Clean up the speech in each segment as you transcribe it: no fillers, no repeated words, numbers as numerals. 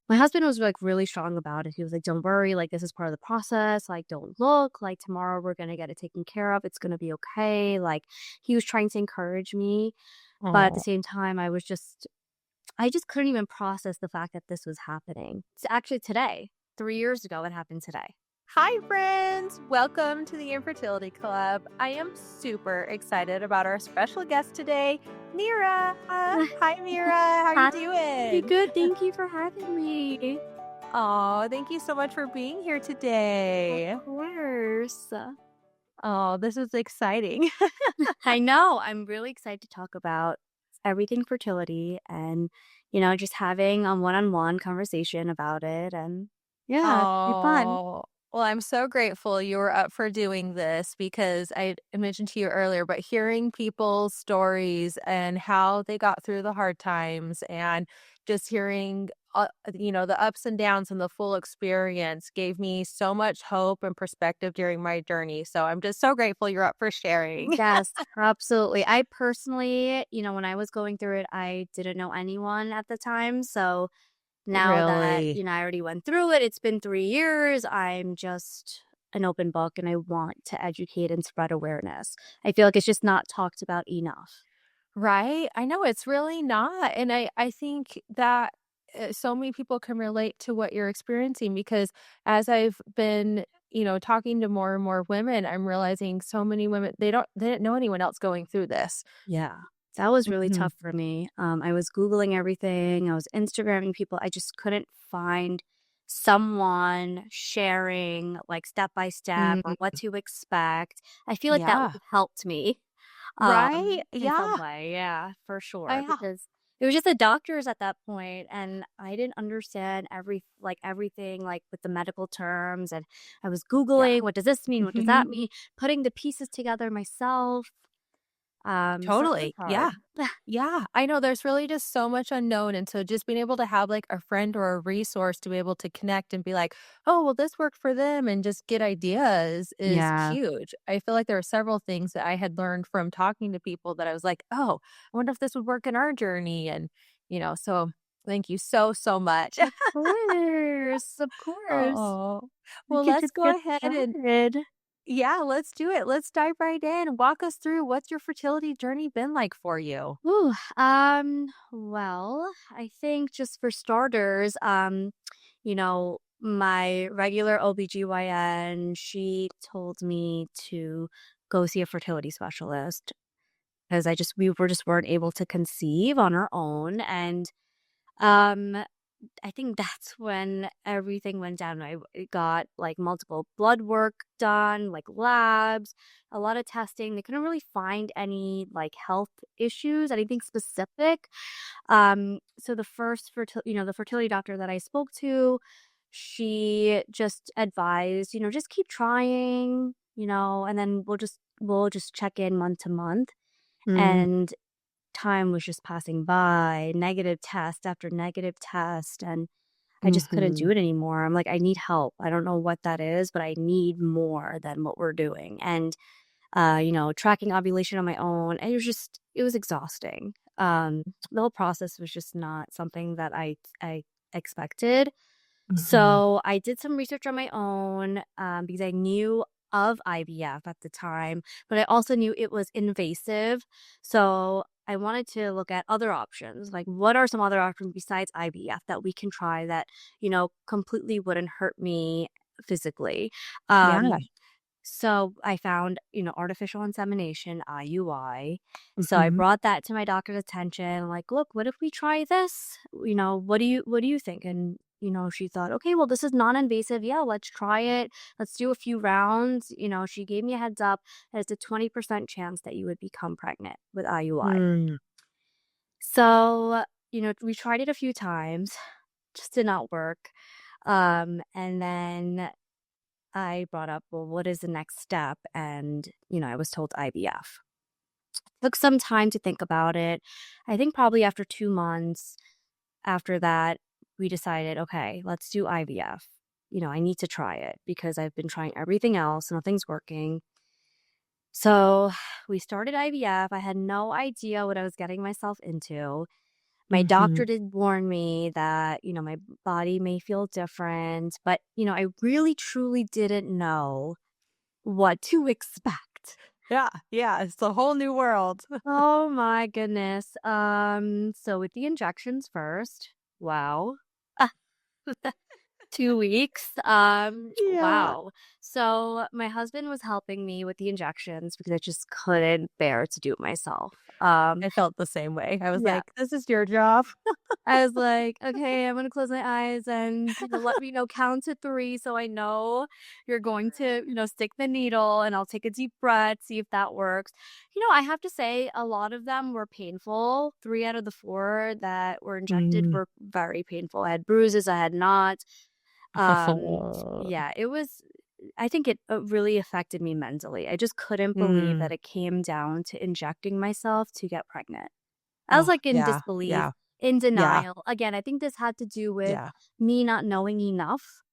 my husband was, like, really strong about it. He was like, "Don't worry, like, this is part of the process, like, don't look, like, tomorrow we're gonna get it taken care of, it's gonna be okay," like, he was trying to encourage me, but at the Oh. same time, I just couldn't even process the fact that this was happening. It's actually today, 3 years ago, it happened today. Hi, friends. Welcome to the Infertility Club. I am super excited about our special guest today, Meera. Hi, Meera. How are you Hi, doing? good, thank you for having me. Oh, thank you so much for being here Of today. course. Oh, this is exciting. I know. I'm really excited to talk about everything fertility and, just having a one-on-one conversation about it. And yeah, it'd be fun. Oh, well, I'm so grateful you were up for doing this because I mentioned to you earlier, but hearing people's stories and how they got through the hard times and just hearing, the ups and downs and the full experience gave me so much hope and perspective during my journey. So I'm just so grateful you're up for sharing. Yes, absolutely. I personally, when I was going through it, I didn't know anyone at the time. So now that, Really? I already went through it, it's been 3 years, I'm just an open book and I want to educate and spread awareness. I feel like it's just not talked about enough. Right? I know it's really not, and I think that, so many people can relate to what you're experiencing because as I've been, talking to more and more women, I'm realizing so many women, they didn't know anyone else going through this. Yeah. That was really Mhm. tough for me. I was Googling everything, I was Instagramming people. I just couldn't find someone sharing like step by step or Mm, what to expect. I feel like that would yeah. have helped me Right? in some Yeah. way. Yeah, for I sure. yeah. Because it was just the doctors at that point and I didn't understand everything like with the medical terms and I was Yeah. Googling what does this mean? What does that Mhm. mean? Putting the pieces together myself. So it was Totally. hard. Yeah. Yeah, I know there's really just so much unknown, and so just being able to have, like, a friend or a resource to be able to connect and be like, "Oh, well, this worked for them," and just get ideas is Yeah. huge. I feel like there are several things that I had learned from talking to people that I was like, "Oh, I wonder if this would work in our journey," and, so thank you so, so much. Of course, of course. Oh, We well, could let's just go get ahead and started. yeah, let's do it. Let's dive right in. Walk us through what's your fertility journey been like for you? Ooh, well, I think just for starters, my regular OBGYN, she told me to go see a fertility specialist because we just weren't able to conceive on our own. And um I think that's when everything went down. I got like multiple blood work done, like labs, a lot of testing. They couldn't really find any like health issues, anything specific. So the fertility doctor that I spoke to, she just advised, just keep trying, and then we'll just check in month to month. Mm, And time was just passing by, negative test after negative test, and I just couldn't do mhm. it anymore. I'm like, "I need help. I don't know what that is, but I need more than what we're doing." And, tracking ovulation on my own, and it was exhausting. The whole process was just not something that I expected. Mhm. So I did some research on my own, because I knew of IVF at the time, but I also knew it was invasive. So I wanted to look at other options. Like, what are some other options besides IVF that we can try that, completely wouldn't hurt me physically? Yeah. So I found, artificial insemination, IUI. So I Mhm. brought that to my doctor's attention, like, look, what if we try this? What do you think? And, she thought, okay, well, this is non-invasive. Yeah, let's try it. Let's do a few rounds. She gave me a heads up. And it's a 20% chance that you would become pregnant with IUI. Mm. So, we tried it a few times, just did not work. And then I brought up, well, what is the next step? And, I was told IVF. Took some time to think about it. I think probably after 2 months after that, we decided, okay, let's do IVF. I need to try it because I've been trying everything else, nothing's working. So we started IVF. I had no idea what I was getting myself into. My Mhm. doctor did warn me that, my body may feel different, but, I really truly didn't know what to expect. Yeah, yeah, it's a whole new world. Oh my goodness. So with the injections first, wow. 2 weeks. Yeah. Wow. So my husband was helping me with the injections because I just couldn't bear to do it myself. I felt the same way. I was Yeah. like, "This is your job." I was like, "Okay, I'm gonna close my eyes and, let me know, count to 3 so I know you're going to, stick the needle, and I'll take a deep breath, see if that works." I have to say a lot of them were painful. 3 out of the 4 that were injected Mm. were very painful. I had bruises, I had not. Yeah, it was I think it, really affected me mentally. I just couldn't believe that Mm. it came down to injecting myself to get pregnant. I was, Oh, like, in yeah, disbelief, yeah, in yeah, denial. Again, I think this had to do with yeah. me not knowing enough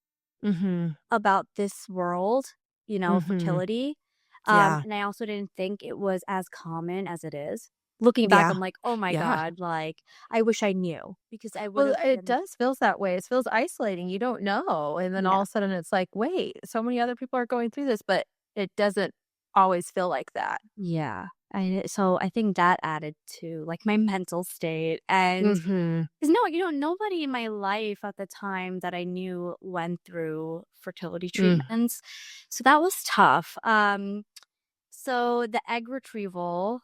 Mhm, about this world, mhm. fertility, Yeah, and I also didn't think it was as common as it is. Looking back, yeah, I'm like, "Oh my yeah. god," like, I wish I knew because I Well, would've it been. does feels that way. It feels isolating, you don't know, and then all Yeah. of a sudden it's like, "Wait, so many other people are going through this," but it doesn't always feel like that. Yeah. So I think that added to, like, my mental state, and Mhm, 'cause no, nobody in my life at the time that I knew went through fertility mm. treatments, so that was tough. So the egg retrieval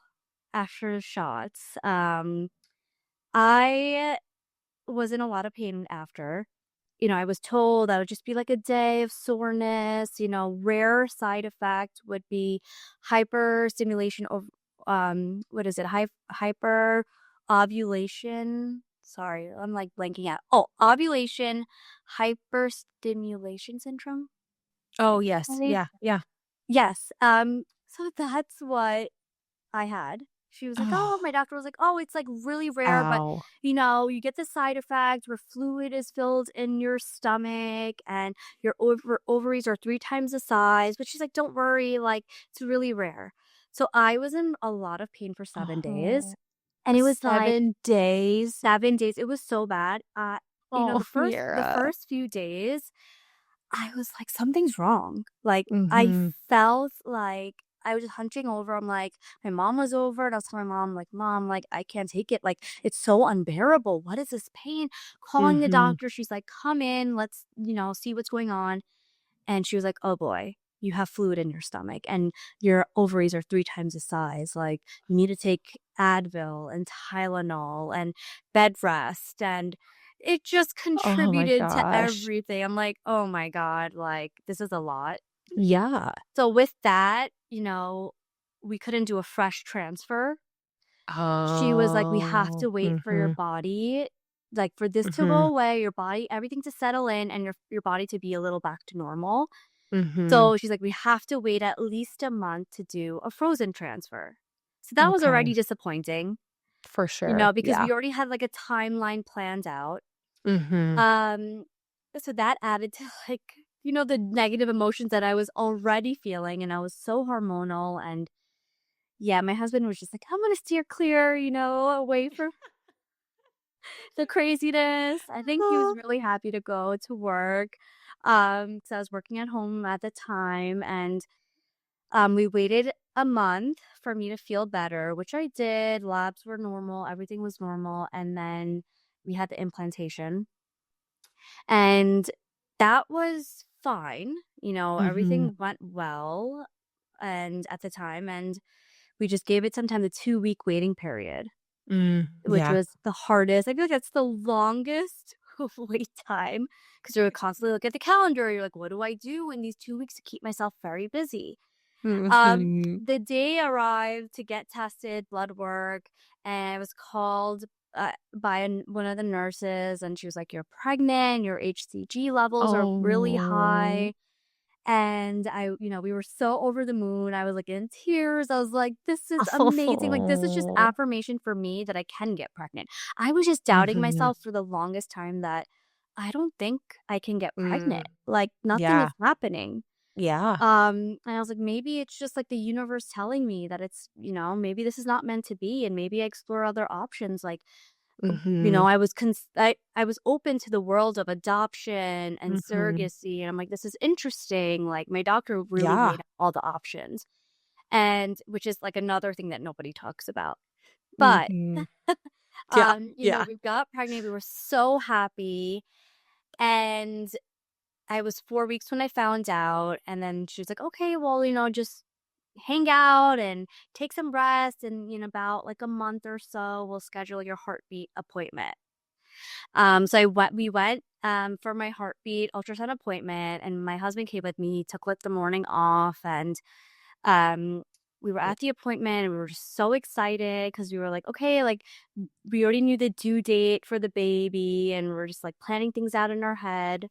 after the shots, I was in a lot of pain after. I was told that would just be like a day of soreness. Rare side effect would be hyperstimulation of, what is it? Hyper ovulation. Sorry, I'm like blanking out. Oh, ovulation hyperstimulation syndrome. Oh, yes, Maybe? yeah, yeah. Yes. So that's what I had. She was like, "Oh," Oh, my doctor was like, "Oh, it's, like, really rare, but, ow. you get the side effect where fluid is filled in your stomach and your ovaries are 3 times the size," but she's like, "Don't worry, like, it's really rare." So I was in a lot of pain for 7 days, Oh, and it was, like, 7 days? 7 days. It was so bad. Oh, The Mira. first few days I was like, "Something's wrong." Like, I Mhm, felt like I was just hunching over. I'm like, my mom was over, and I was telling my mom, like, "Mom, like, I can't take it. Like, it's so unbearable. What is this pain?" Calling the mhm. doctor, she's like, "Come in. Let's, see what's going on." And she was like, "Oh boy, you have fluid in your stomach and your ovaries are 3 times the size. Like, you need to take Advil and Tylenol and bed rest." And it just Oh my contributed to gosh. everything. I'm like, "Oh my god, like, this is a lot." Yeah. So with that, we couldn't do a fresh transfer. She was like, "We have Oh, to wait for your mhm, body, like, for this to go mhm, away, your body, everything to settle in, and your body to be a little back to normal." mhm. So she's like, "We have to wait at least a month to do a frozen transfer." So that was Okay, already disappointing, for sure, because yeah. we already had, like, a timeline planned out. Mhm. Um, so that added to, like, the negative emotions that I was already feeling, and I was so hormonal, and yeah, my husband was just like, "I'm gonna steer clear, away from the craziness." I think he was Oh. really happy to go to work, 'cause I was working at home at the time, and we waited a month for me to feel better, which I did. Labs were normal, everything was normal, and then we had the implantation, and that was fine. Mhm. Everything went well, and at the time, and we just gave it some time, the 2-week waiting period, which Yeah. was the hardest. I feel like that's the longest wait time because you would constantly look at the calendar. You're like, "What do I do in these 2 weeks to keep myself very busy?" Mhm. The day arrived to get tested, blood work, and I was called by one of the nurses, and she was like, "You're pregnant. Your HCG levels are really Oh. high." And we were so over the moon. I was like in tears. I was like, "This is amazing. Like, this is just Oh. affirmation for me that I can get pregnant." I was just doubting Mhm. myself for the longest time that I don't think I can get pregnant. Mm. Like, nothing is Yeah. happening. Yeah. And I was like, maybe it's just like the universe telling me that maybe this is not meant to be, and maybe I explore other options. Like, Mhm. I was open to the world of adoption and Mhm. surrogacy, and I'm like, "This is interesting." Like, my doctor really Yeah. laid out all the options, and which is, like, another thing that nobody talks about. But, Mhm. Yeah. Yeah. we got pregnant, we were so happy, and I was 4 weeks when I found out, and then she was like, "Okay, well, just hang out and take some rest, and in about, like, a month or so, we'll schedule your heartbeat appointment." So we went, for my heartbeat ultrasound appointment, and my husband came with me, took, like, the morning off, and, um, we were at the appointment, and we were just so excited because we were like, "Okay," like, we already knew the due date for the baby, and we're just, like, planning things out in our head.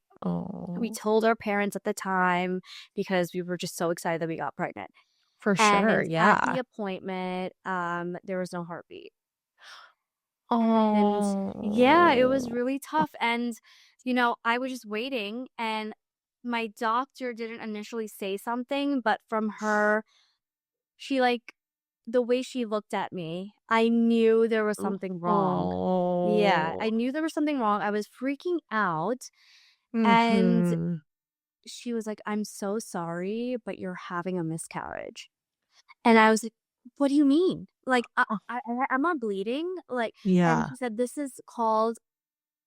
We Oh, told our parents at the time because we were just so excited that we got pregnant. for sure. And at the Yeah. appointment, there was no heartbeat. And yeah, it was Oh. really tough. And, I was just waiting, and my doctor didn't initially say something, but from her, she like the way she looked at me, I knew there was something wrong. Yeah, Oh. I knew there was something wrong. I was freaking out. And Mhm. she was like, "I'm so sorry, but you're having a miscarriage." And I was like, "What do you mean?" Like, Oh, I'm not bleeding, like, and yeah. she said, "This is called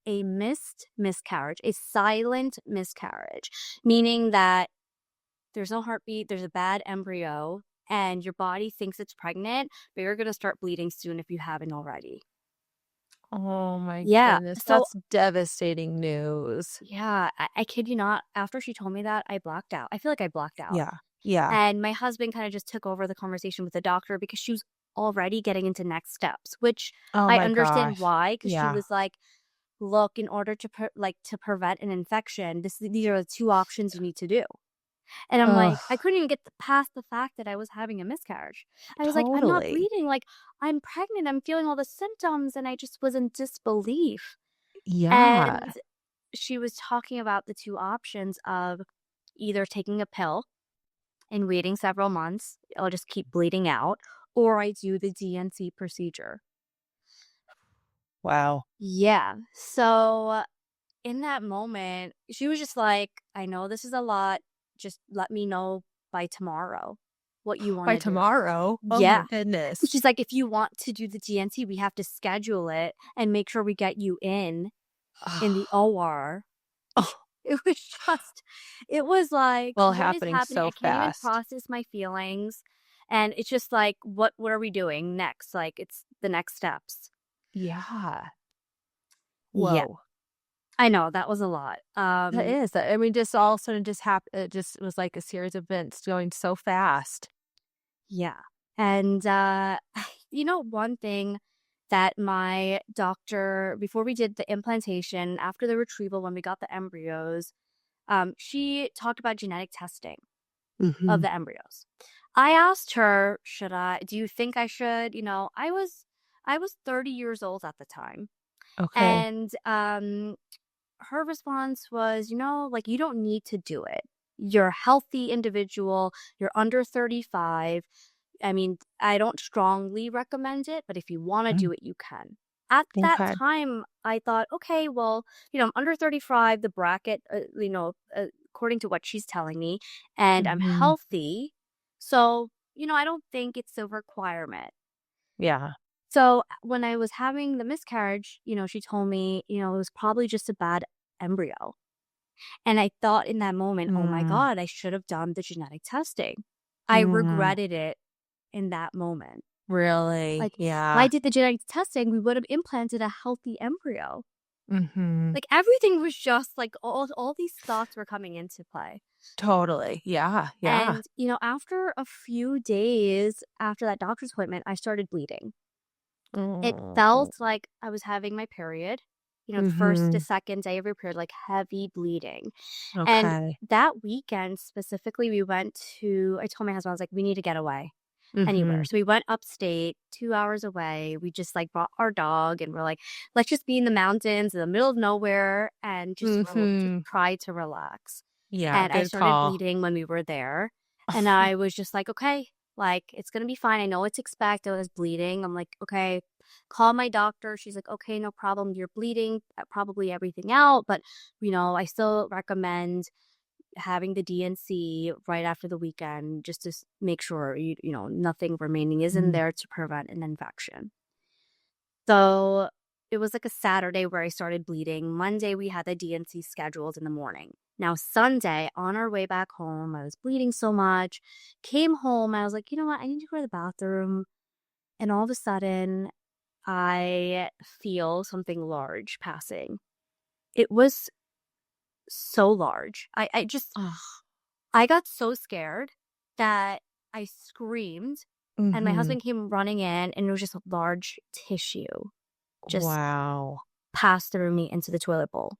a missed miscarriage, a silent miscarriage," meaning that there's no heartbeat, there's a bad embryo, and your body thinks it's pregnant, but you're gonna start bleeding soon if you haven't already. Oh my Yeah, goodness. so That's devastating news. yeah, I kid you not, after she told me that, I blacked out. I feel like I blacked out. Yeah. Yeah. And my husband kinda just took over the conversation with the doctor because she was already getting into next steps, which Oh I my understand gosh. why, because she Yeah. was like, "Look, in order to prevent an infection, these are the 2 options you need to do." And I'm Ugh. like, I couldn't even get past the fact that I was having a miscarriage. I was like, "I'm not Totally. bleeding, like, I'm pregnant, I'm feeling all the symptoms," and I just was in disbelief. Yeah. And she was talking about the 2 options of either taking a pill and waiting several months, I'll just keep bleeding out, or I do the DNC procedure. Wow. Yeah. So in that moment, she was just like, "I know this is a lot. Just let me know by tomorrow what you want By to do." tomorrow? Oh my Yeah. goodness. She's like, "If you want to do the DNC, we have to schedule it and make sure we get you in the OR." Oh, It was just it was like, all "What is happening happening?" so I can't even fast. process my feelings, and it's just like, what are we doing next? Like, it's the next steps. Yeah. Yeah, Whoa. I know, that was a lot. That is. I mean, just all of a sudden just it just was like a series of events going so fast. Yeah, and, one thing that my doctor before we did the implantation, after the retrieval, when we got the embryos, she talked about genetic testing of Mhm. the embryos. I asked her, do you think I should?" I was 30 years old at the time. Okay. And her response was, like, "You don't need to do it. You're a healthy individual. You're under 35. I mean, I don't strongly recommend it, but if you want to do Mm. it, you can." At that Okay. time, I thought, okay, well, I'm under 35, the bracket, according to what she's telling me, and I'm Mhm. healthy. So, I don't think it's a requirement. Yeah. So, when I was having the miscarriage, she told me, it was probably just a bad embryo. And I thought in that moment, "Oh my Mm. god, I should have done the genetic testing." I Mm. regretted it in that moment. Really? Like, if I Yeah. did the genetic testing, we would have implanted a healthy embryo. Mhm. Like, everything was just like all these thoughts were coming into play. Totally. Yeah. Yeah. And, after a few days after that doctor's appointment, I started bleeding. It Mm. felt like I was having my period, the first to Mhm. second day of your period, like heavy bleeding. And Okay. that weekend specifically, I told my husband, I was like, "We need to get away anywhere." Mhm. So we went upstate, 2 hours away. We just like brought our dog, and we're like, "Let's just be in the mountains in the middle of nowhere and just Mhm. try to relax." Yeah, And I good started call. bleeding when we were there. And I was just like, "Okay, like, it's gonna be fine. I know what to expect." I was bleeding. I'm like, "Okay." call my doctor. She's like, okay, no problem. You're bleeding, probably everything out, but I still recommend having the DNC right after the weekend just to make sure nothing remaining is in Mm. there to prevent an infection. So it was like a Saturday where I started bleeding. Monday, we had the DNC scheduled in the morning. Now, Sunday, on our way back home, I was bleeding so much. Came home, I was like, you know what? I need to go to the bathroom. And all of a sudden, I feel something large passing. It was so large. Oh. I got so scared that I screamed, and my Mhm. husband came running in, and it was just a large tissue just Wow. passed through me into the toilet bowl.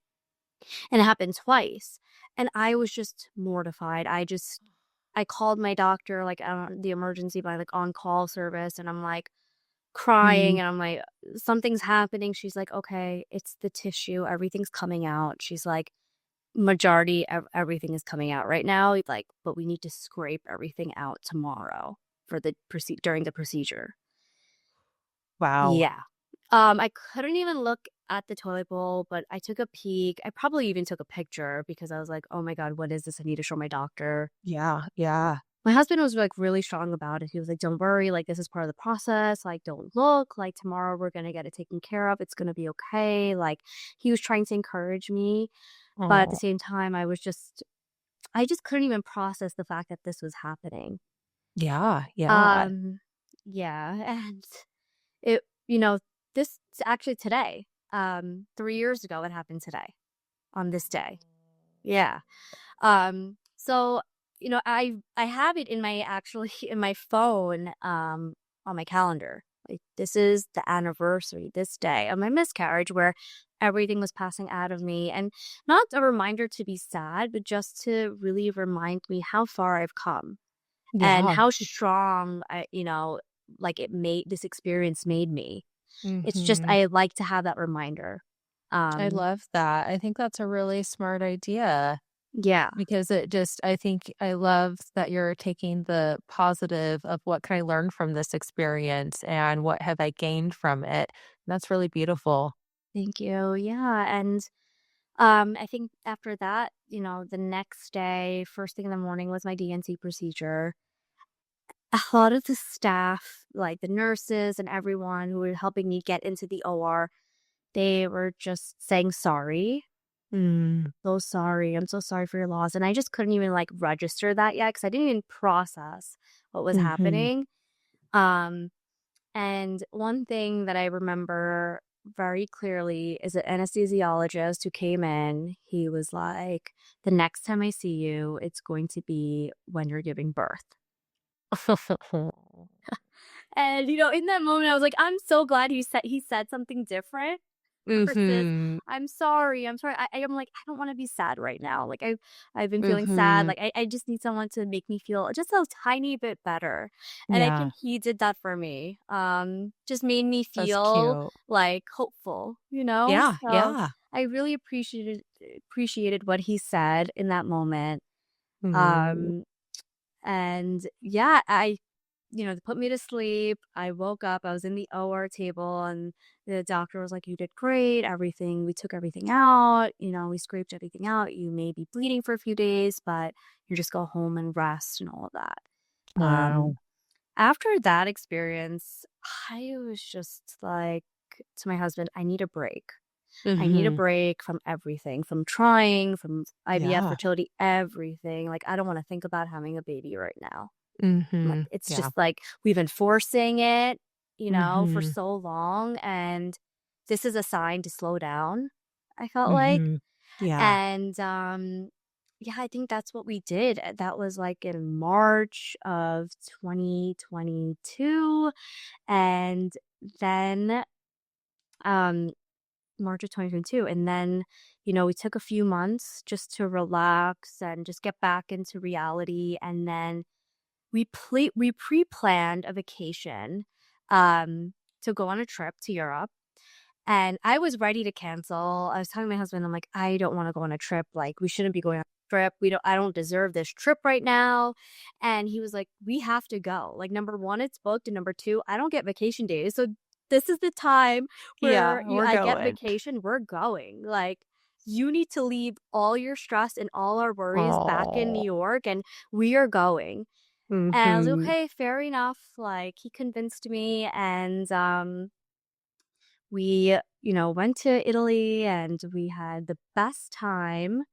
And it happened twice. And I was just mortified. I called my doctor, like, the emergency by, like, on-call service, and I'm, like, crying, Mm. and I'm like, "Something's happening." She's like, "Okay, it's the tissue. Everything's coming out." She's like, "Majority of everything is coming out right now, like, but we need to scrape everything out tomorrow for the during the procedure." Wow. Yeah. I couldn't even look at the toilet bowl, but I took a peek. I probably even took a picture because I was like, "Oh my god, what is this? I need to show my doctor." Yeah, yeah. My husband was, like, really strong about it. He was like, "Don't worry, like, this is part of the process, like, don't look, like, tomorrow we're gonna get it taken care of, it's gonna be okay." Like, he was trying to encourage me, but at the Oh. same time, I just couldn't even process the fact that this was happening. Yeah, yeah. Um, yeah, and it you know, this actually today, 3 years ago, it happened today, on this day. Yeah. So, I have it in my actually in my phone, on my calendar. Like, this is the anniversary, this day of my miscarriage where everything was passing out of me, and not a reminder to be sad, but just to really remind me how far I've come and Yeah. how strong like, this experience made me. It's just Mhm. I like to have that reminder. I Um, love that. I think that's a really smart idea yeah. because I think I love that you're taking the positive of what can I learn from this experience and what have I gained from it. That's really beautiful. Thank you. Yeah, and, I think after that, the next day, first thing in the morning was my DNC procedure. A lot of the staff, like the nurses and everyone who were helping me get into the OR, they were just saying, "Sorry. Mm. So sorry. I'm so sorry for your loss." And I just couldn't even, like, register that yet because I didn't even process what was Mhm. happening. Um, and one thing that I remember very clearly is an anesthesiologist who came in. He was like, "The next time I see you, it's going to be when you're giving birth." And, in that moment, I was like, "I'm so glad he said something different versus, Mhm. 'I'm sorry.' I'm like, I don't wanna be sad right now. Like, I've been feeling sad. Mhm. Like, I just need someone to make me feel just a tiny bit better." And I Yeah, think he did that for me. Just made me that's feel, cute. like, hopeful, you know? Yeah, So, yeah. I really appreciated what he said in that moment. Ooh. Um, and yeah, they put me to sleep. I woke up, I was in the OR table, and the doctor was like, "You did great. We took everything out. We scraped everything out. You may be bleeding for a few days, but you just go home and rest and all of that." Wow. Um, After that experience, I was just like to my husband, "I need a break. I need a Mhm. break from everything, from trying, from IVF, Yeah. fertility, everything. Like, I don't want to think about having a baby right now." Like, Mhm. it's Yeah. just like we've been forcing it, for Mhm. so long, and this is a sign to slow down, I felt like. Mhm. Yeah. And, yeah, I think that's what we did. That was, like, in March of 2022, and then, um March of 2022, and then, we took a few months just to relax and just get back into reality, and then we pre-planned a vacation, to go on a trip to Europe, and I was ready to cancel. I was telling my husband, I'm like, "I don't wanna go on a trip, like, we shouldn't be going on a trip. I don't deserve this trip right now." And he was like, "We have to go. Like, number 1, it's booked, and number 2, I don't get vacation days, so this is the time Yeah, where we're I get going. vacation, we're going. Like, you need to leave all your stress and all our worries back in New Oh. York, and we are going." And I was like, Mhm. "Okay, fair enough." Like, he convinced me, and we, went to Italy, and we had the best time.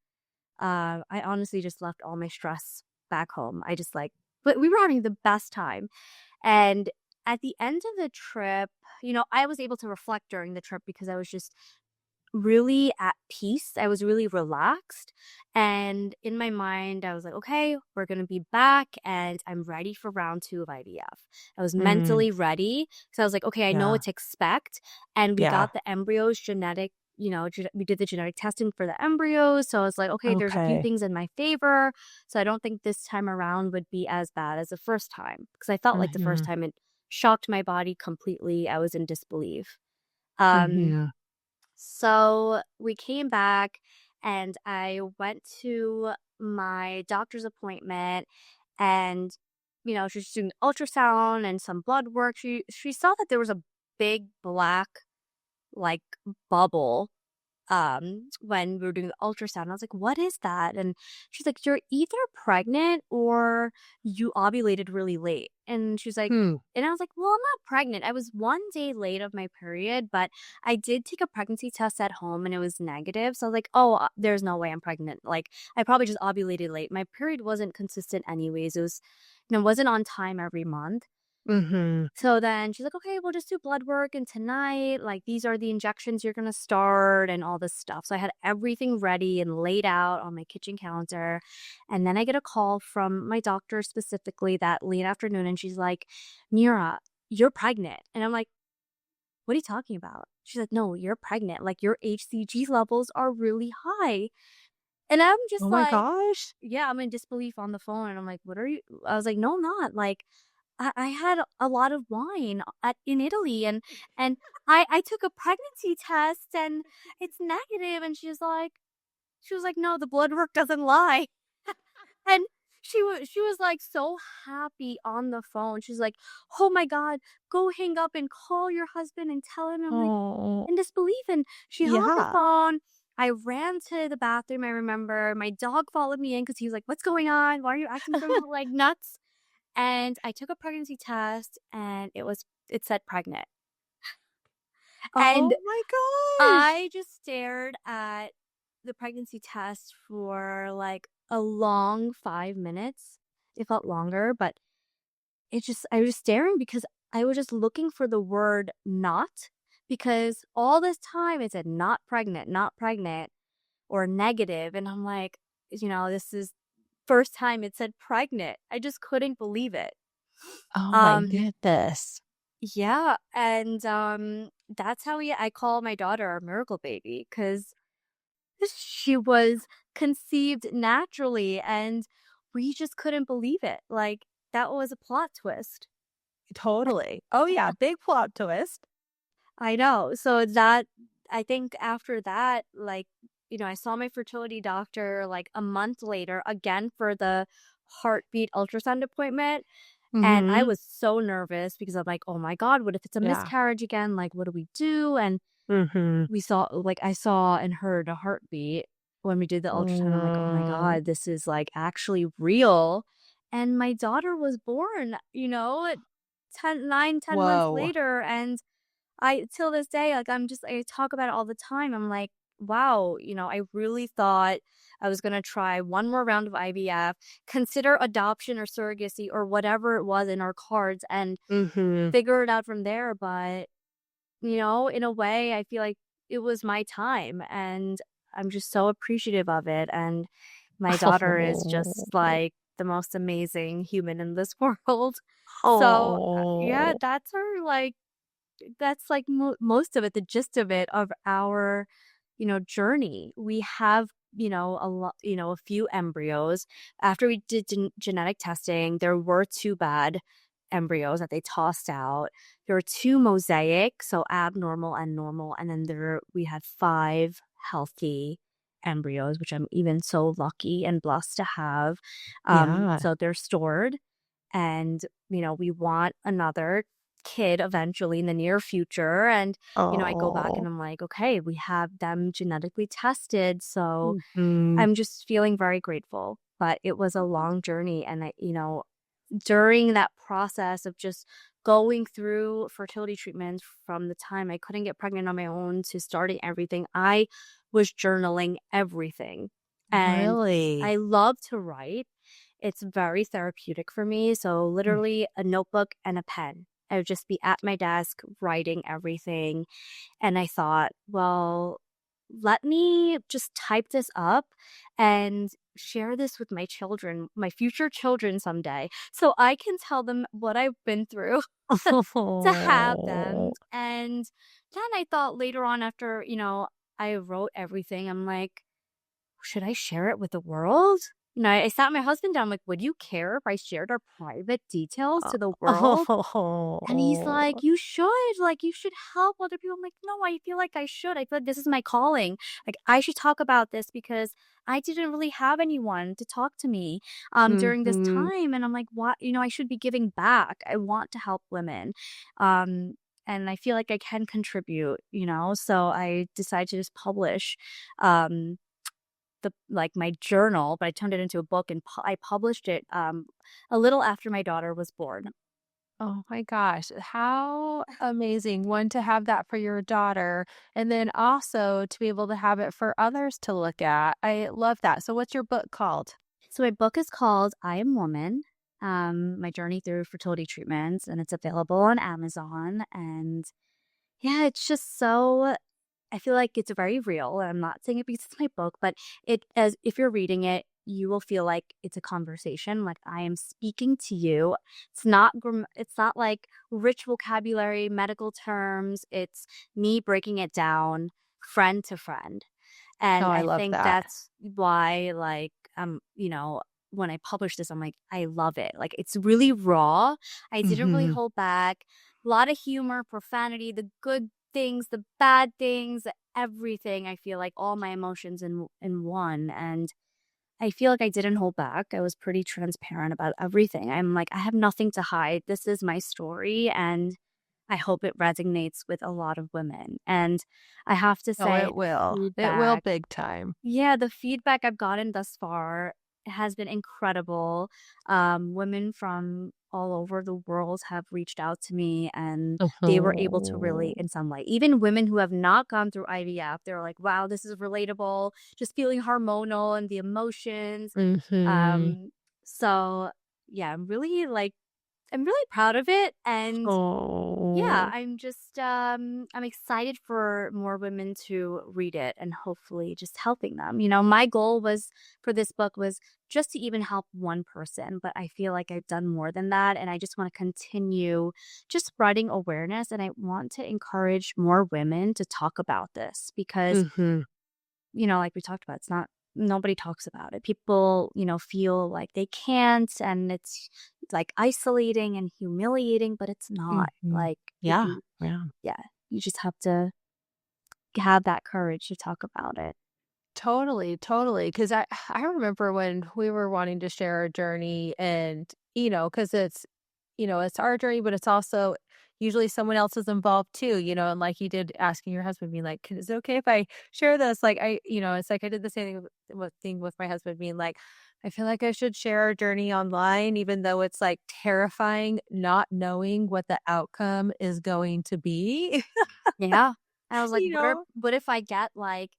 I honestly just left all my stress back home. But we were having the best time. And at the end of the trip, I was able to reflect during the trip because I was just really at peace. I was really relaxed. And in my mind, I was like, okay, we're going to be back and I'm ready for round two of IVF. I was Mm. mentally ready. So I was like, okay, I know Yeah. what to expect. And we Yeah. got the embryos we did the genetic testing for the embryos. So I was like, okay, there's a few Okay. things in my favor. So I don't think this time around would be as bad as the first time because I felt like the first Mhm. time it shocked my body completely. I was in disbelief. Um, Mhm. so we came back and I went to my doctor's appointment and she was doing ultrasound and some blood work. She saw that there was a big black like bubble when we were doing the ultrasound. I was like, "What is that?" And she's like, "You're either pregnant or you ovulated really late." And she's like, Hmm. and I was like, "Well, I'm not pregnant. I was 1 day late of my period, but I did take a pregnancy test at home and it was negative." So I was like, "Oh, there's no way I'm pregnant. Like, I probably just ovulated late. My period wasn't consistent anyways. It wasn't on time every month." Mhm. So then she's like, "Okay, we'll just do blood work and tonight, like, these are the injections you're gonna start and all this stuff." So I had everything ready and laid out on my kitchen counter. And then I get a call from my doctor specifically that late afternoon, and she's like, "Mira, you're pregnant." And I'm like, "What are you talking about?" She's like, "No, you're pregnant. Like, your HCG levels are really high." And I'm Oh just my like, gosh. yeah, I'm in disbelief on the phone. And I'm like, "What are you?" I was like, "No, I'm not. Like, I had a lot of wine in Italy, and I took a pregnancy test and it's negative." And she was like, "No, the blood work doesn't lie." And she was like so happy on the phone. She's like, "Oh my god, go hang up and call your husband and tell him." I'm like Oh. in disbelief, and she hung up the Yeah. phone. I ran to the bathroom. I remember my dog followed me in because he was like, "What's going on? Why are you acting so like nuts?" And I took a pregnancy test and it said pregnant. And Oh my gosh. I just stared at the pregnancy test for like a long 5 minutes. It felt longer, but I was staring because I was just looking for the word not, because all this time it said not pregnant or negative, and I'm like, this is first time it said pregnant. I just couldn't believe it. Oh my Um goodness. Yeah, and, that's how I call my daughter our miracle baby because she was conceived naturally, and we just couldn't believe it, like, that was a plot twist. Totally. Oh yeah, big plot twist. I know, so that I think after that, like, I saw my fertility doctor, like, a month later, again for the heartbeat ultrasound appointment. And I Mhm. was so nervous because I'm like, "Oh my god, what if it's a Yeah. miscarriage again? Like, what do we do?" And Mhm. I saw and heard a heartbeat when we did the ultrasound. I'm like, "Oh my Mm. god, this is, like, actually real." And my daughter was born, 10 months Whoa. later, and I till this day, like, I talk about it all the time. I'm like, "Wow," I really thought I was gonna try one more round of IVF, consider adoption or surrogacy or whatever it was in our cards, and Mhm. figure it out from there. But, in a way, I feel like it was my time, and I'm just so appreciative of it. And my daughter is just, Oh. like, the most amazing human in this world. So, yeah, Oh. that's like most of it, the gist of it, of our, journey. We have, a few embryos. After we did genetic testing, there were two bad embryos that they tossed out. There were two mosaic, so abnormal and normal. And then we had five healthy embryos, which I'm even so lucky and blessed to have. Yeah. So they're stored, and we want another. kid eventually in the near future. And, I go back and Oh. I'm like, okay, we have them genetically tested. So Mhm. I'm just feeling very grateful. But it was a long journey. And during that process of just going through fertility treatments from the time I couldn't get pregnant on my own to starting everything, I was journaling everything. And Really? I love to write. It's very therapeutic for me. So, Mm. literally, a notebook and a pen. I would just be at my desk writing everything. And I thought, well, let me just type this up and share this with my children, my future children someday, so I can tell them what I've been through to have them. Oh. And then I thought later on, after, I wrote everything, I'm like, should I share it with the world? I sat my husband down, like, would you care if I shared our private details to the world? And he's Oh. like, you should help other people." I'm like, "No, I feel like I should. I feel like this is my calling. Like, I should talk about this because I didn't really have anyone to talk to me during this Mhm. time." And I'm like, "What? I should be giving back. I want to help women." Um, and I feel like I can contribute. So I decided to just publish um my journal, but I turned it into a book and I published it a little after my daughter was born. Oh my gosh, how amazing. One, to have that for your daughter, and then also to be able to have it for others to look at. I love that. So what's your book called? So my book is called I Am Woman, My Journey Through Fertility Treatments, and it's available on Amazon. And yeah, it's just so, I feel like it's very real. And I'm not saying it because it's my book, but as if you're reading it, you will feel like it's a conversation. Like I am speaking to you. It's not like rich vocabulary, medical terms. It's me breaking it down, friend to friend. Oh, And I I love think that. that's why, like, when I publish this, I'm like, I love it. Like, it's really raw. I didn't really Mhm. hold back. A lot of humor, profanity, the good things, the bad things, everything. I feel like all my emotions in one. And I feel like I didn't hold back. I was pretty transparent about everything. I'm like, I have nothing to hide. This is my story. And I hope it resonates with a lot of women. And I have to Oh, say, it will. It will feedback, big time. yeah, the feedback I've gotten thus far has been incredible. Women from all over the world have reached out to me and they were able to relate Mhm. in some way. Even women who have not gone through IVF, they're like, wow, this is relatable, just feeling hormonal and the emotions. Mhm. Um, so yeah, I'm really proud of it. And yeah, Oh. I'm excited for more women to read it and hopefully just helping them. My goal was for this book was just to even help one person, but I feel like I've done more than that and I just want to continue just spreading awareness and I want to encourage more women to talk about this because Mhm. like we talked about, it's not nobody talks about it. People, feel like they can't and it's like isolating and humiliating, but it's not. Mhm. Like if Yeah, you yeah. yeah, you just have to have that courage to talk about it. Totally, totally. Because I remember when we were wanting to share our journey and, because it's our journey, but it's also usually someone else is involved too, and like you did asking your husband being like, "Is it okay if I share this?" Like it's like I did the same thing with my husband being like, "I feel like I should share our journey online, even though it's like terrifying not knowing what the outcome is going to be." Yeah. I was like, You know? what if I get like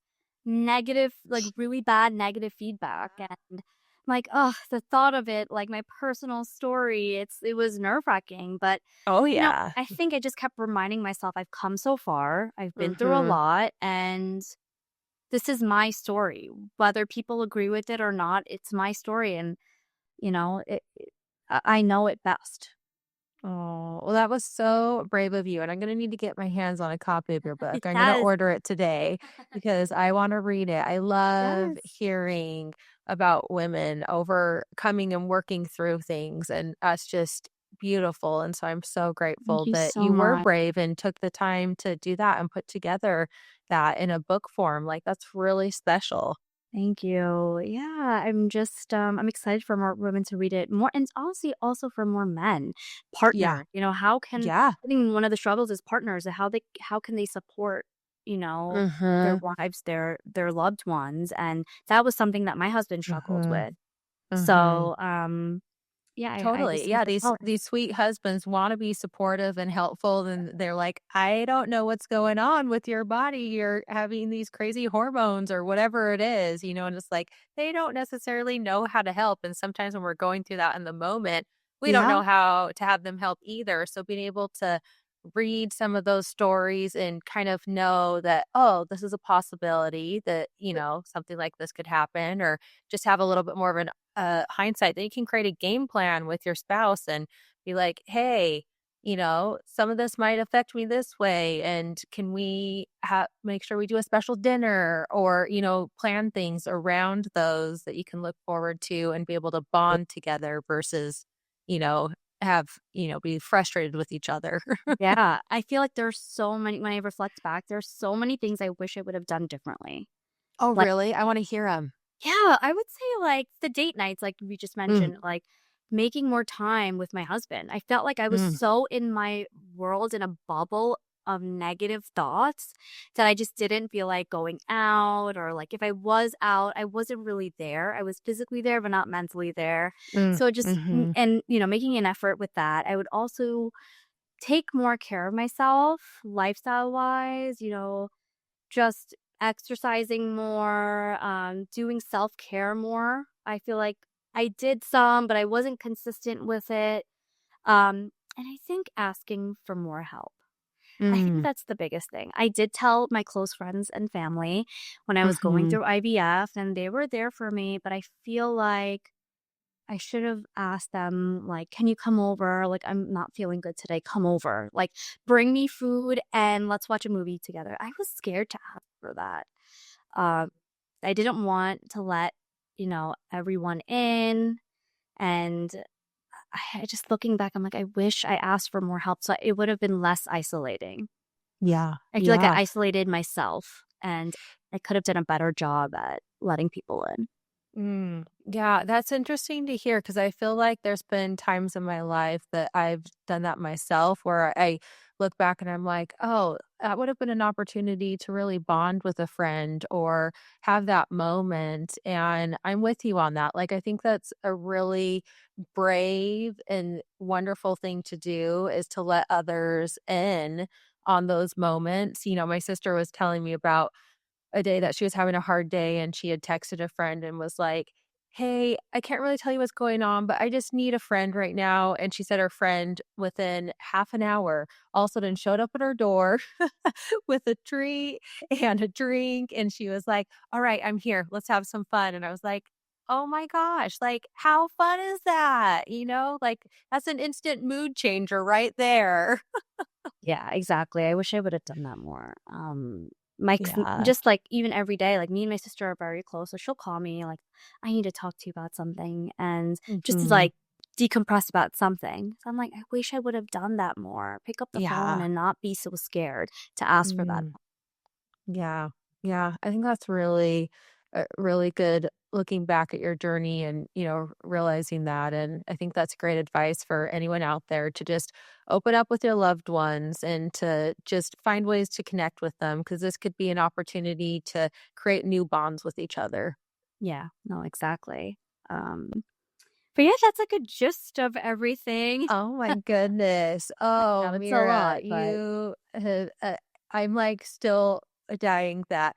negative, like really bad negative feedback? And I'm like, oh, the thought of it, like my personal story, it was nerve-wracking. But Oh, yeah. I think I just kept reminding myself I've come so far. I've been through a Mhm. lot and this is my story. Whether people agree with it or not, it's my story. And, I know it best. Oh, well, that was so brave of you, and I'm gonna need to get my hands on a copy of your book. I'm gonna Yes. order it today because I wanna read it. I love Yes. hearing about women overcoming and working through things, and that's just beautiful, and so I'm so Thank grateful you that so you were much. brave and took the time to do that and put together that in a book form, like, that's really special. Thank you. Yeah, I'm excited for more women to read it more, and honestly also for more men. Yeah. Partner, how can Yeah. I think one of the struggles is partners and how can they support, their Mhm. wives, their loved ones, and that was something that my husband struggled Mhm. with. Mhm. So, yeah, I Totally. just have Yeah, to these tell these sweet husbands wanna be supportive and helpful, and they're like, "I don't know what's going on with your body. You're having these crazy hormones," or whatever it is, and it's like, they don't necessarily know how to help, and sometimes when we're going through that in the moment, we don't Yeah. know how to have them help either, so being able to read some of those stories and kind of know that, "Oh, this is a possibility that, something like this could happen," or just have a little bit more of an hindsight, then you can create a game plan with your spouse and be like, hey, some of this might affect me this way. And can we make sure we do a special dinner or, plan things around those that you can look forward to and be able to bond together versus, you know, be frustrated with each other. Yeah, I feel like there's so many when I reflect back, there's so many things I wish I would have done differently. Oh, Like, really? I want to hear them. yeah, I would say, like, the date nights, like we just Mm, mentioned, like, making more time with my husband. I felt like I was mm, so in my world in a bubble of negative thoughts that I just didn't feel like going out, or, like, if I was out, I wasn't really there. I was physically there, but not mentally there. mm, So just mm-hmm, and, making an effort with that. I would also take more care of myself lifestyle-wise, just exercising more, doing self-care more. I feel like I did some, but I wasn't consistent with it. And I think asking for more help. I think mm, that's the biggest thing. I did tell my close friends and family when I was going mm-hmm, through IVF, and they were there for me, but I feel like I should have asked them, like, "Can you come over? Like, I'm not feeling good today. Come over. Like, bring me food and let's watch a movie together." I was scared to ask for that. Um, I didn't want to let, everyone in. And I just looking back, I'm like, I wish I asked for more help so it would have been less isolating. yeah, I feel like I yeah. isolated myself and I could have done a better job at letting people in. Yeah, that's interesting to hear because I feel like there's been times in my life that I've done that myself where I look back and I'm like, oh, that would have been an opportunity to really bond with a friend or have that moment. And I'm with you on that. Like, I think that's a really brave and wonderful thing to do is to let others in on those moments. My sister was telling me about a day that she was having a hard day and she had texted a friend and was like, "Hey, I can't really tell you what's going on, but I just need a friend right now." And she said her friend within half an hour all of a sudden showed up at her door with a treat and a drink. And she was like, "All right, I'm here. Let's have some fun." And I was like, oh my gosh, like how fun is that? Like that's an instant mood changer right there. Yeah, exactly. I wish I would have done that more. My Yeah. just like even every day, like me and my sister are very close, so she'll call me like, "I need to talk to you about something," and just to Hmm. like decompress about something. So I'm like, I wish I would have done that more. Pick up the phone Yeah. and not be so scared to ask for that. Mm. Yeah. Yeah. I think that's really good looking back at your journey and, realizing that. And I think that's great advice for anyone out there to just open up with your loved ones and to just find ways to connect with them because this could be an opportunity to create new bonds with each other. Yeah, no, exactly. Um, but yeah, that's like a gist of everything. Oh my goodness. I Oh, know it's a Mira, lot, but I'm like still dying that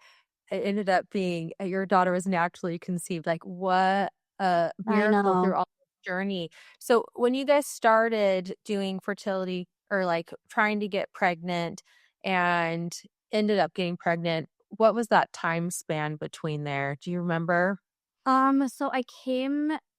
it ended up being your daughter was naturally conceived. Like, what a I miracle through know. all this journey. So, when you guys started doing fertility or like trying to get pregnant and ended up getting pregnant, what was that time span between there? Do you remember? So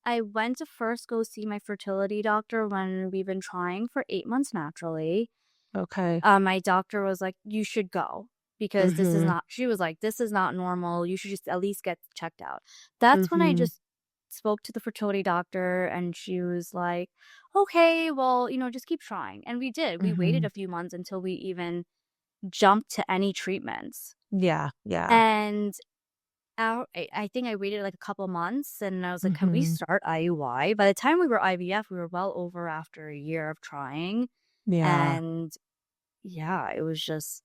I went to first go see my fertility doctor when we've been trying for 8 months naturally. Okay. My doctor was like, "You should go because Mm-hmm. she was like, this is not normal. You should just at least get checked out." That's when I Mm-hmm. just spoke to the fertility doctor and she was like, "Okay, well, just keep trying." And we did. We waited Mm-hmm. a few months until we even jumped to any treatments. Yeah. Yeah. And I think I waited, like, a couple months, and I was like, "Can we Mhm. start IUI?" By the time we were IVF, we were well over after a year of trying, Yeah. and yeah, it was just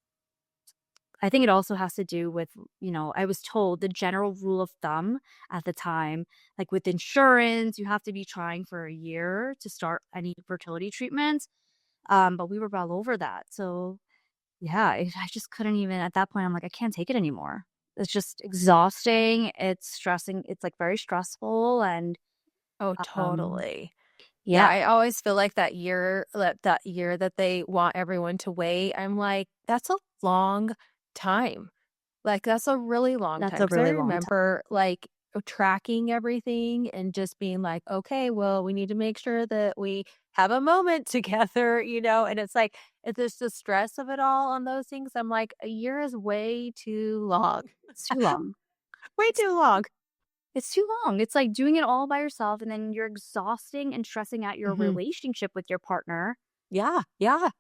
I think it also has to do with, I was told the general rule of thumb at the time, like, with insurance, you have to be trying for a year to start any fertility treatments, but we were well over that, so yeah, I just couldn't even at that point, I'm like, "I can't take it anymore." It's just exhausting, it's stressing it's, like, very stressful and, Oh, um totally. Yeah, yeah, I always feel like that year that they want everyone to wait, I'm like, "That's a long time." Like, that's a really long that's time a because I really long time. remember, like, tracking everything and just being like, "Okay, well, we need to make sure that we have a moment together," and it's like, it's just the stress of it all on those things, I'm like, "A year is way too long." It's too long. Way It's too long. it's too long. It's like doing it all by yourself, and then you're exhausting and stressing out your Mhm. relationship with your partner. Yeah, yeah.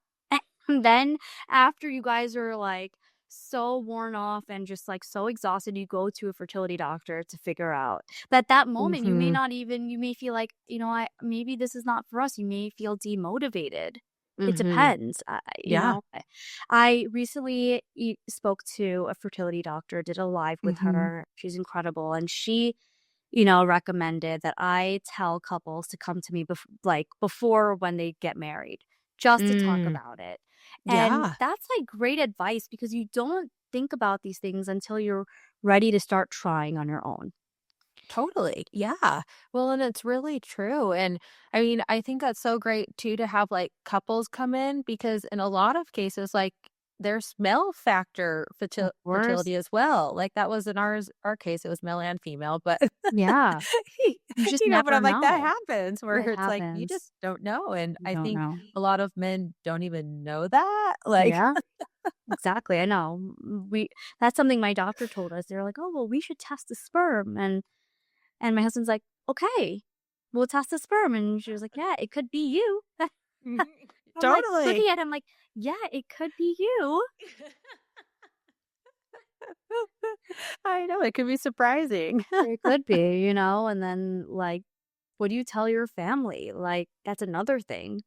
And then after you guys are, like, so worn off and just, like, so exhausted, you go to a fertility doctor to figure out. But at that moment, you may Mhm, not even you may feel like, I maybe this is not for us. You may feel demotivated. It mhm. depends. Yeah. I recently spoke to a fertility doctor, did a live with Mhm. her. She's incredible, and she recommended that I tell couples to come to me before when they get married, just to talk Mm. about it. And Yeah. that's like great advice because you don't think about these things until you're ready to start trying on your own. Totally. Yeah. Well, and it's really true. And I mean, I think that's so great too to have like couples come in because in a lot of cases, like there's male factor Of course. fertility as well. Like that was in our case, it was male and female, but Yeah. You just but never I'm like, that know. happens where It it's like you just happens. don't know. And You I don't think know. a lot of men don't even know that. Like, Yeah, exactly. I know. That's something my doctor told us. They're like, "Oh, well, we should test the sperm." And my husband's like, "Okay, we'll test the sperm." And she was like, "Yeah, it could be you." I'm like totally. looking at him like, "Yeah, it could be you." I know it could be surprising. It could be, and then, like, what do you tell your family? Like, that's another thing.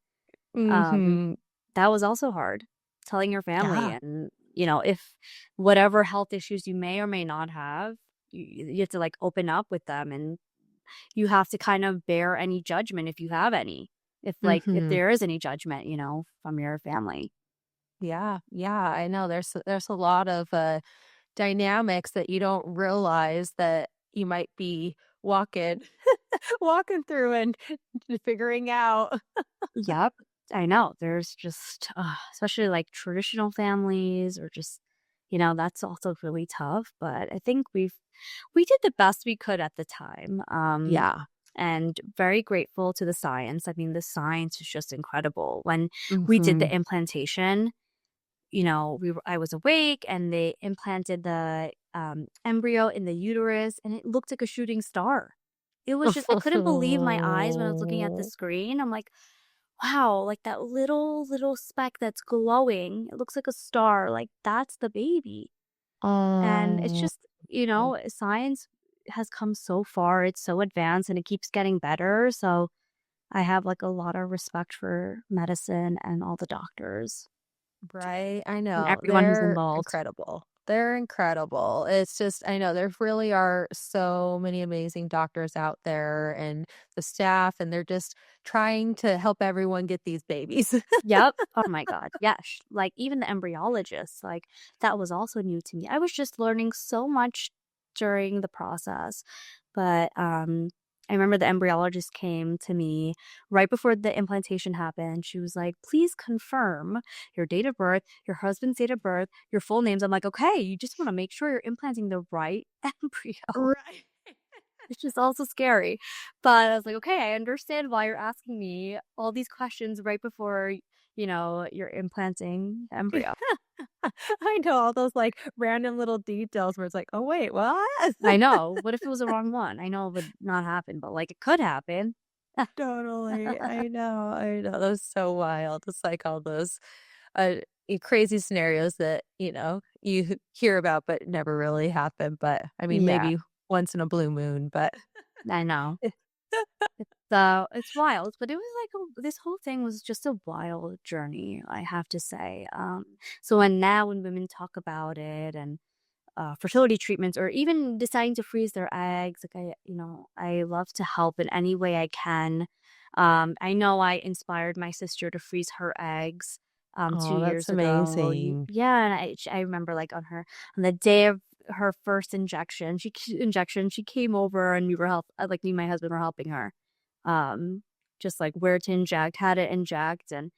Um, Mhm. that was also hard, telling your family Yeah. and, if whatever health issues you may or may not have, you have to, like, open up with them, and you have to kind of bear any judgment if you have any. If Mhm. there is any judgment, from your family. Yeah, yeah, I know there's a lot of, dynamics that you don't realize that you might be walking walking through and figuring out. Yep. I know. There's just, especially like traditional families or just, that's also really tough. But I think we did the best we could at the time. Yeah. And very grateful to the science. I mean, the science is just incredible. When we did the Mhm. implantation, I was awake and they implanted the embryo in the uterus and it looked like a shooting star. It was just, I couldn't believe my eyes when I was looking at the screen. I'm like, wow, like that little speck that's glowing. It looks like a star. Like that's the baby. And it's Oh. just, science has come so far. It's so advanced and it keeps getting better. So I have like a lot of respect for medicine and all the doctors Right, I and know, everyone who's they're involved. incredible. They're incredible. It's just I know there really are so many amazing doctors out there and the staff, and they're just trying to help everyone get these babies. Yep. Oh my god, yes. Like, even the embryologist, like, that was also new to me. I was just learning so much during the process, but, I remember the embryologist came to me right before the implantation happened. She was like, "Please confirm your date of birth, your husband's date of birth, your full names." I'm like, "Okay, you just wanna make sure you're implanting the right embryo." Right. Which is also scary. But I was like, "Okay, I understand why you're asking me all these questions right before, you're implanting the embryo." I know all those, like, random little details where it's like, "Oh, wait, what?" I know. What if it was the wrong one? I know it would not happen, but, like, it could happen. Totally. I know, I know. That's so wild. It's like all those crazy scenarios that, you hear about but never really happen, but, I mean, Yeah, maybe once in a blue moon, but I know. It's wild, but it was like this whole thing was just a wild journey, I have to say. So when women talk about it and fertility treatments or even deciding to freeze their eggs, like I love to help in any way I can. I know I inspired my sister to freeze her eggs two Oh, that's years ago. amazing. Yeah, and I remember like on the day of her first injection, she came over and we were like me and my husband were helping her um, just like where to inject, how to inject, and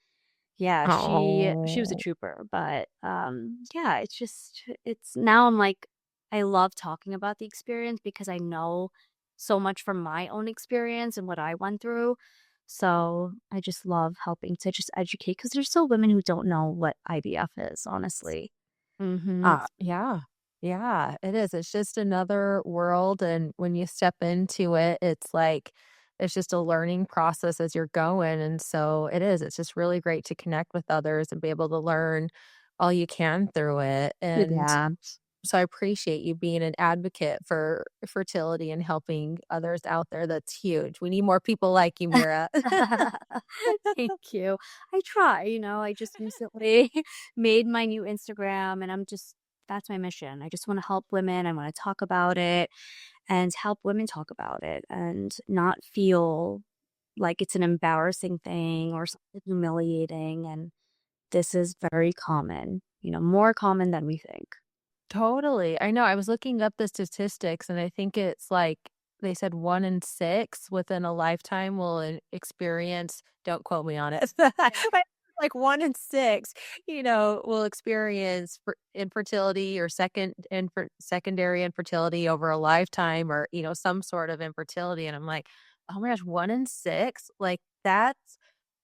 yeah, she was a Oh, trooper, but, yeah, it's now I'm like, I love talking about the experience because I know so much from my own experience and what I went through, so I just love helping to just educate because there's still women who don't know what IVF is, honestly. mhm. Uh Yeah. Yeah, it is. It's just another world, and when you step into it, it's like it's just a learning process as you're going, and so it is. It's just really great to connect with others and be able to learn all you can through it, and yeah. so I appreciate you being an advocate for fertility and helping others out there. That's huge. We need more people like you, Mira. Thank you. I try, I just recently made my new Instagram and that's my mission. I just want to help women. I want to talk about it and help women talk about it and not feel like it's an embarrassing thing or something humiliating. And this is very common, more common than we think. Totally. I know. I was looking up the statistics, and I think it's like they said 1 in 6 within a lifetime will experience, don't quote me on it, but like 1 in 6, will experience infertility or secondary infertility over a lifetime, or, some sort of infertility. And I'm like, oh my gosh, 1 in 6? Like, that's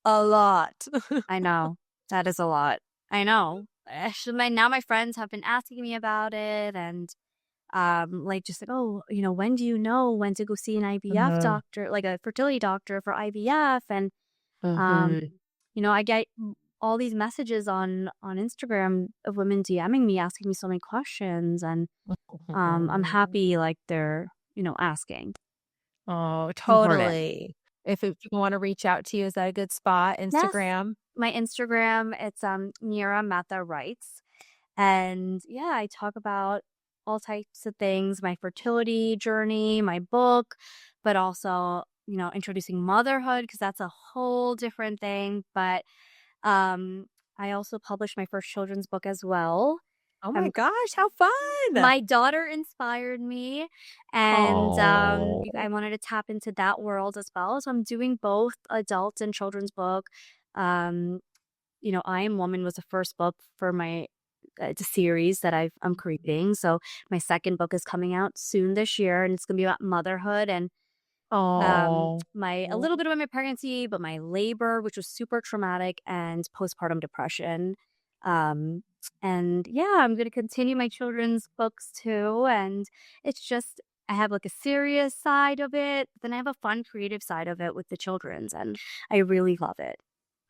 a lot. I know. That is a lot. I know. Actually, my friends have been asking me about it and like just like, "Oh, when do you know when to go see an IVF Uh-huh. doctor, like a fertility doctor for IVF?" And um, Mhm. I get all these messages on Instagram of women DMing me asking me so many questions and I'm happy like they're, asking. Oh, Important. totally. If you wanna reach out to you, is that a good spot? Yes. Instagram? My Instagram, it's Meera Mehta Writes. And yeah, I talk about all types of things, my fertility journey, my book, but also, introducing motherhood because that's a whole different thing. But I also published my first children's book as well. Oh my I'm gosh, how fun! My daughter inspired me, and I Oh. wanted to tap into that world as well. So I'm doing both adult and children's book. Um, I Am Woman was the first book for my it's a series that I'm creating. So my second book is coming out soon this year, and it's gonna be about motherhood and Oh. my a little bit about my pregnancy, but my labor, which was super traumatic, and postpartum depression. Um, and yeah, I'm gonna continue my children's books too. And it's just I have like a serious side of it, then I have a fun creative side of it with the children's, and I really love it.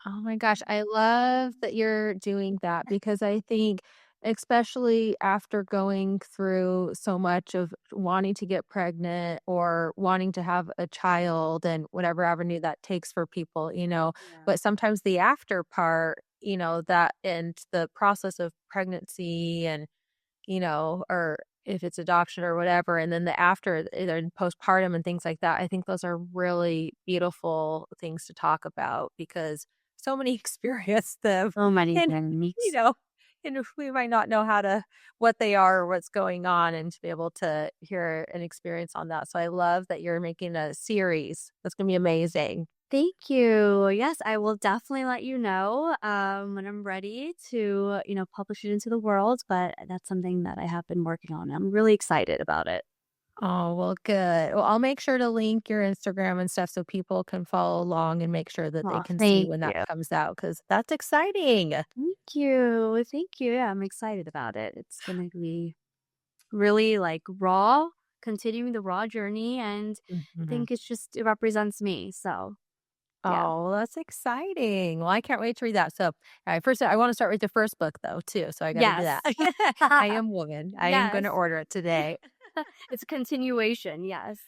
Oh my gosh, I love that you're doing that, because I think, especially after going through so much of wanting to get pregnant or wanting to have a child and whatever avenue that takes for people, Yeah. but sometimes the after part, that and the process of pregnancy and or if it's adoption or whatever, and then the after, either in postpartum and things like that, I think those are really beautiful things to talk about, because so many experience them, So many and, you things. know, and we might not know what they are or what's going on, and to be able to hear an experience on that. So I love that you're making a series. That's gonna be amazing. Thank you. Yes, I will definitely let you know when I'm ready to, publish it into the world. But that's something that I have been working on. I'm really excited about it. Oh, well, good. Well, I'll make sure to link your Instagram and stuff so people can follow along and make sure that they Oh, can see thank when that you. comes out, because that's exciting. Thank you. Thank you. Yeah, I'm excited about it. It's going to be really like raw, continuing the raw journey. And I Mhm. think it represents me. So Yeah. Oh, that's exciting. Well, I can't wait to read that. So, first, I want to start with the first book, though, too. So I got to do that. Yes. I am woman. I am going Yes. to order it today. It's a continuation, yes.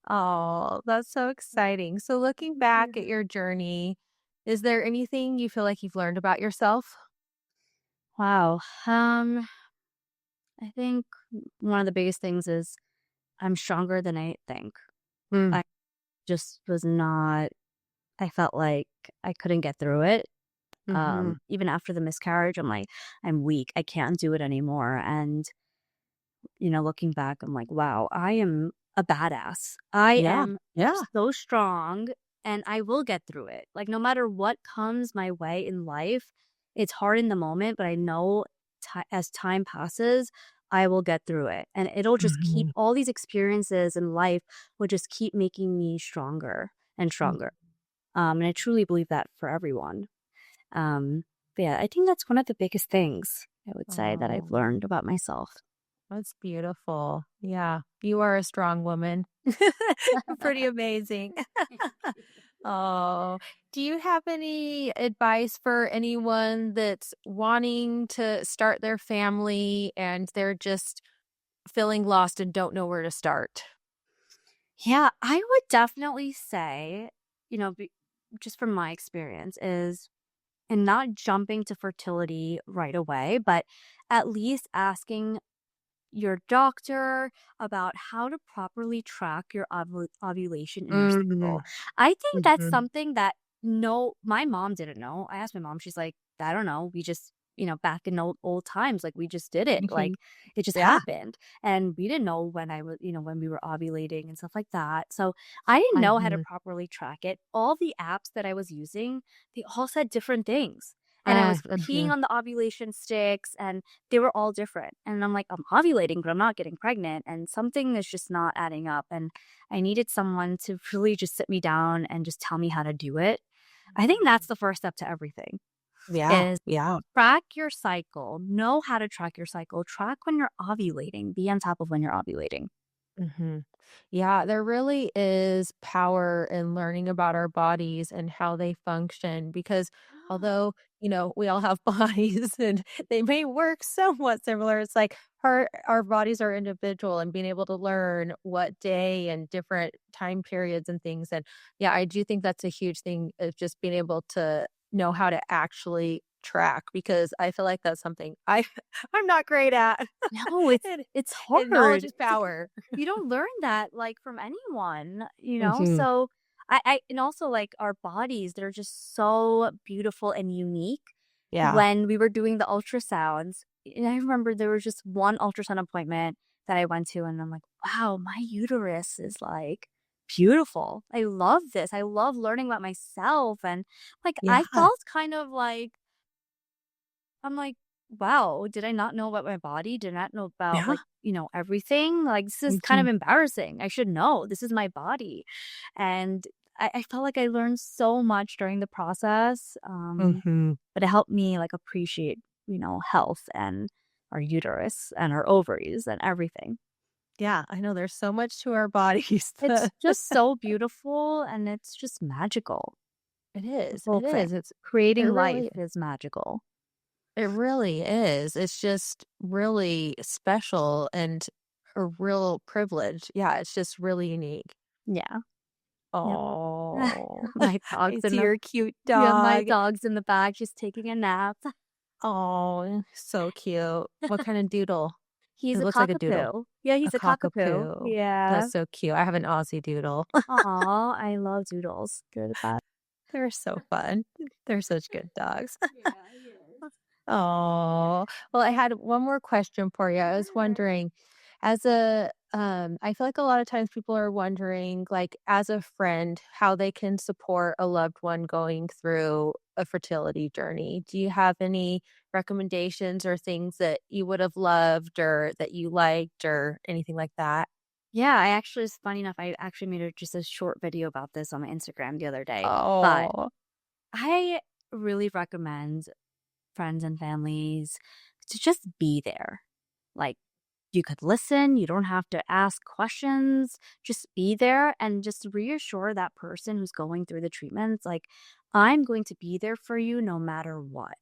Oh, that's so exciting. So, looking back at Mhm. your journey, is there anything you feel like you've learned about yourself? Wow. I think one of the biggest things is I'm stronger than I think. Mm, I just was not I felt like I couldn't get through it. mm-hmm. Even after the miscarriage, I'm like, I'm weak. I can't do it anymore. And, looking back, I'm like, wow, I am a badass. I Yeah. am Yeah. so strong and I will get through it. Like, no matter what comes my way in life, it's hard in the moment, but I know as time passes, I will get through it. And it'll just keep Mhm. all these experiences in life will just keep making me stronger and Mm. stronger. And I truly believe that for everyone. Um, but yeah, I think that's one of the biggest things I would say that I've Oh, learned about myself. that's beautiful. Yeah. You are a strong woman. You're pretty amazing. Oh, do you have any advice for anyone that's wanting to start their family and they're just feeling lost and don't know where to start? Yeah, I would definitely say, just from my experience, is and not jumping to fertility right away, but at least asking your doctor about how to properly track your ovulation in your Mhm, cycle. I think that's mhm. something that no, my mom didn't know. I asked my mom, she's like, I don't know. We just, back in old times, like we just did it. Like Mhm. it just Yeah. happened. And we didn't know when I was, when we were ovulating and stuff like that. So I didn't know how to Mhm. properly track it. All the apps that I was using, they all said different things. And I was peeing Mhm. on the ovulation sticks and they were all different. And I'm like, I'm ovulating, but I'm not getting pregnant. And something is just not adding up. And I needed someone to really just sit me down and just tell me how to do it. I think that's the first step to everything Yeah, is yeah. track your cycle, know how to track your cycle, track when you're ovulating, be on top of when you're ovulating. Mhm. Yeah, there really is power in learning about our bodies and how they function because although, we all have bodies and they may work somewhat similar, it's like our bodies are individual and being able to learn what day and different time periods and things. And yeah, I do think that's a huge thing of just being able to know how to actually track because I feel like that's something I'm not great at. No, it's and, it's and knowledge hard. is power. You don't learn that, like, from anyone. Mhm. So, I and also, like, our bodies, they're just so beautiful and unique. Yeah. When we were doing the ultrasounds, and I remember there was just one ultrasound appointment that I went to, and I'm like, "Wow, my uterus is, like, beautiful. I love this. I love learning about myself," and, like, I Yeah. felt kind of like I'm like, "Wow, did I not know about my body? Did I not know about, Yeah. like, everything? Like, this is kind of Mhm. embarrassing. I should know. This is my body." And I felt like I learned so much during the process, Mhm. but it helped me, like, appreciate, health and our uterus and our ovaries and everything. Yeah, I know there's so much to our bodies. It's just so beautiful, and it's just magical, It the is, whole it thing. is, it Creating life really is magical. it really is. It's just really special and a real privilege. Yeah, it's just really unique. Yeah. Yep. Oh, My I dog's in see the your cute Yeah, my dog. dog's in the back just taking a nap. Oh, so cute. What kind of doodle? He's It a looks like a doodle. cockapoo. Yeah, A he's a cockapoo. cockapoo. Yeah. That's so cute. I have an Aussie doodle. Aw, I love doodles. They're the best. They're so fun. They're such good dogs. Yeah, yes. Oh, well, I had one more question for you. I was Sure. wondering, I feel like a lot of times people are wondering, like, as a friend, how they can support a loved one going through a fertility journey. Do you have any recommendations or things that you would have loved or that you liked or anything like that? Yeah, I actually it's funny enough, I actually made just a short video about this on my Instagram the other day, but Oh, I really recommend friends and families to just be there. Like, you could listen. You don't have to ask questions. Just be there and just reassure that person who's going through the treatments, like, I'm going to be there for you no matter what.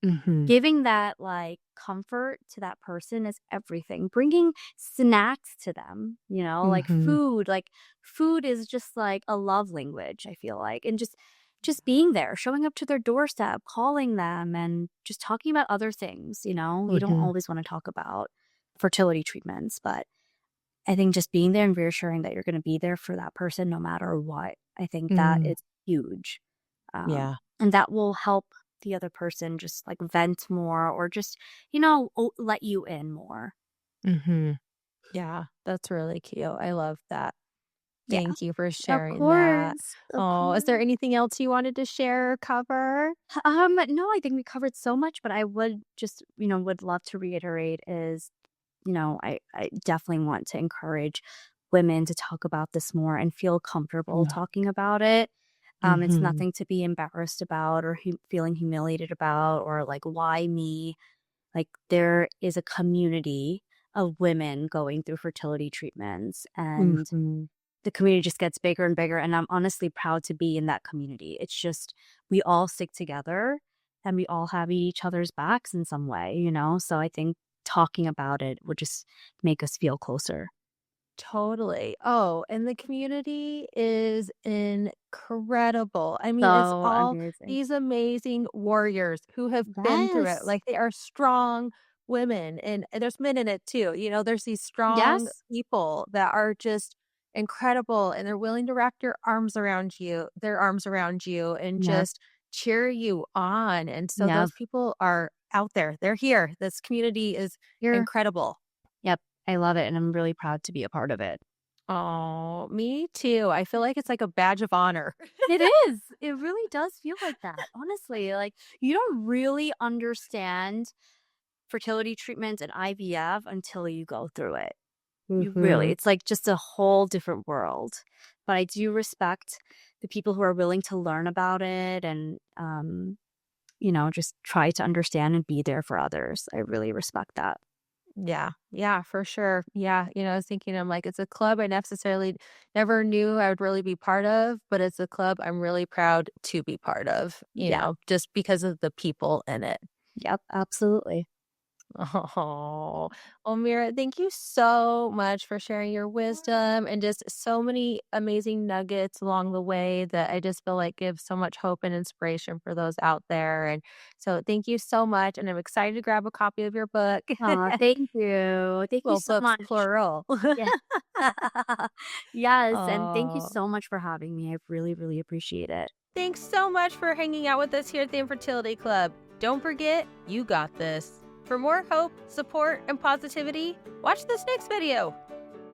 Mhm. Giving that, like, comfort to that person is everything. Bringing snacks to them, Mhm. like, food is just, like, a love language, I feel like, and just being there, showing up to their doorstep, calling them, and just talking about other things, you know? You don't Mhm. always wanna talk about fertility treatments, but I think just being there and reassuring that you're gonna be there for that person no matter what, I think that Mm. is huge. Yeah. And that will help the other person just, like, vent more or just, let you in more. Mhm. Yeah, that's really cute. I love that. Yeah. Thank you for Of sharing that. course, of Oh, is there course. anything else you wanted to share or cover? No, I think we covered so much, but I would just, would love to reiterate is, I definitely want to encourage women to talk about this more and feel comfortable Yeah. talking about it. It's Mhm. nothing to be embarrassed about or feeling humiliated about or like, why me? Like, there is a community of women going through fertility treatments, and Mhm. the community just gets bigger and bigger, and I'm honestly proud to be in that community. It's just we all stick together, and we all have each other's backs in some way, So I think talking about it would just make us feel closer. Totally. Oh, and the community is incredible. I mean, it's So all amazing. these amazing warriors who have been through it. Yes. Like they are strong women and there's men in it too. You know, there's these strong Yes. people that are just incredible and they're willing to wrap their arms around you and Yep. just cheer you on. And so Yep. those people are out there. They're here. This community is Here. incredible. Yep. I love it, and I'm really proud to be a part of it. Oh, me too. I feel like it's like a badge of honor. It is. It really does feel like that, honestly. Like, you don't really understand fertility treatments and IVF until you go through it. You really Mhm. it's like just a whole different world. But I do respect the people who are willing to learn about it and, just try to understand and be there for others. I really respect that. Yeah, yeah, for sure. Yeah, I was thinking, I'm like, it's a club I necessarily never knew I would really be part of, but it's a club I'm really proud to be part of, Yeah. just because of the people in it. Yep, absolutely. Oh, well, Mira, thank you so much for sharing your wisdom and just so many amazing nuggets along the way that I just feel like give so much hope and inspiration for those out there. And so, thank you so much. And I'm excited to grab a copy of your book. Aw, thank you. Thank you Well, so books much. plural. Yeah. Yes, and thank you Oh, so much for having me. I really, really appreciate it. thanks so much for hanging out with us here at the Infertility Club. Don't forget, you got this. For more hope, support, and positivity, watch this next video.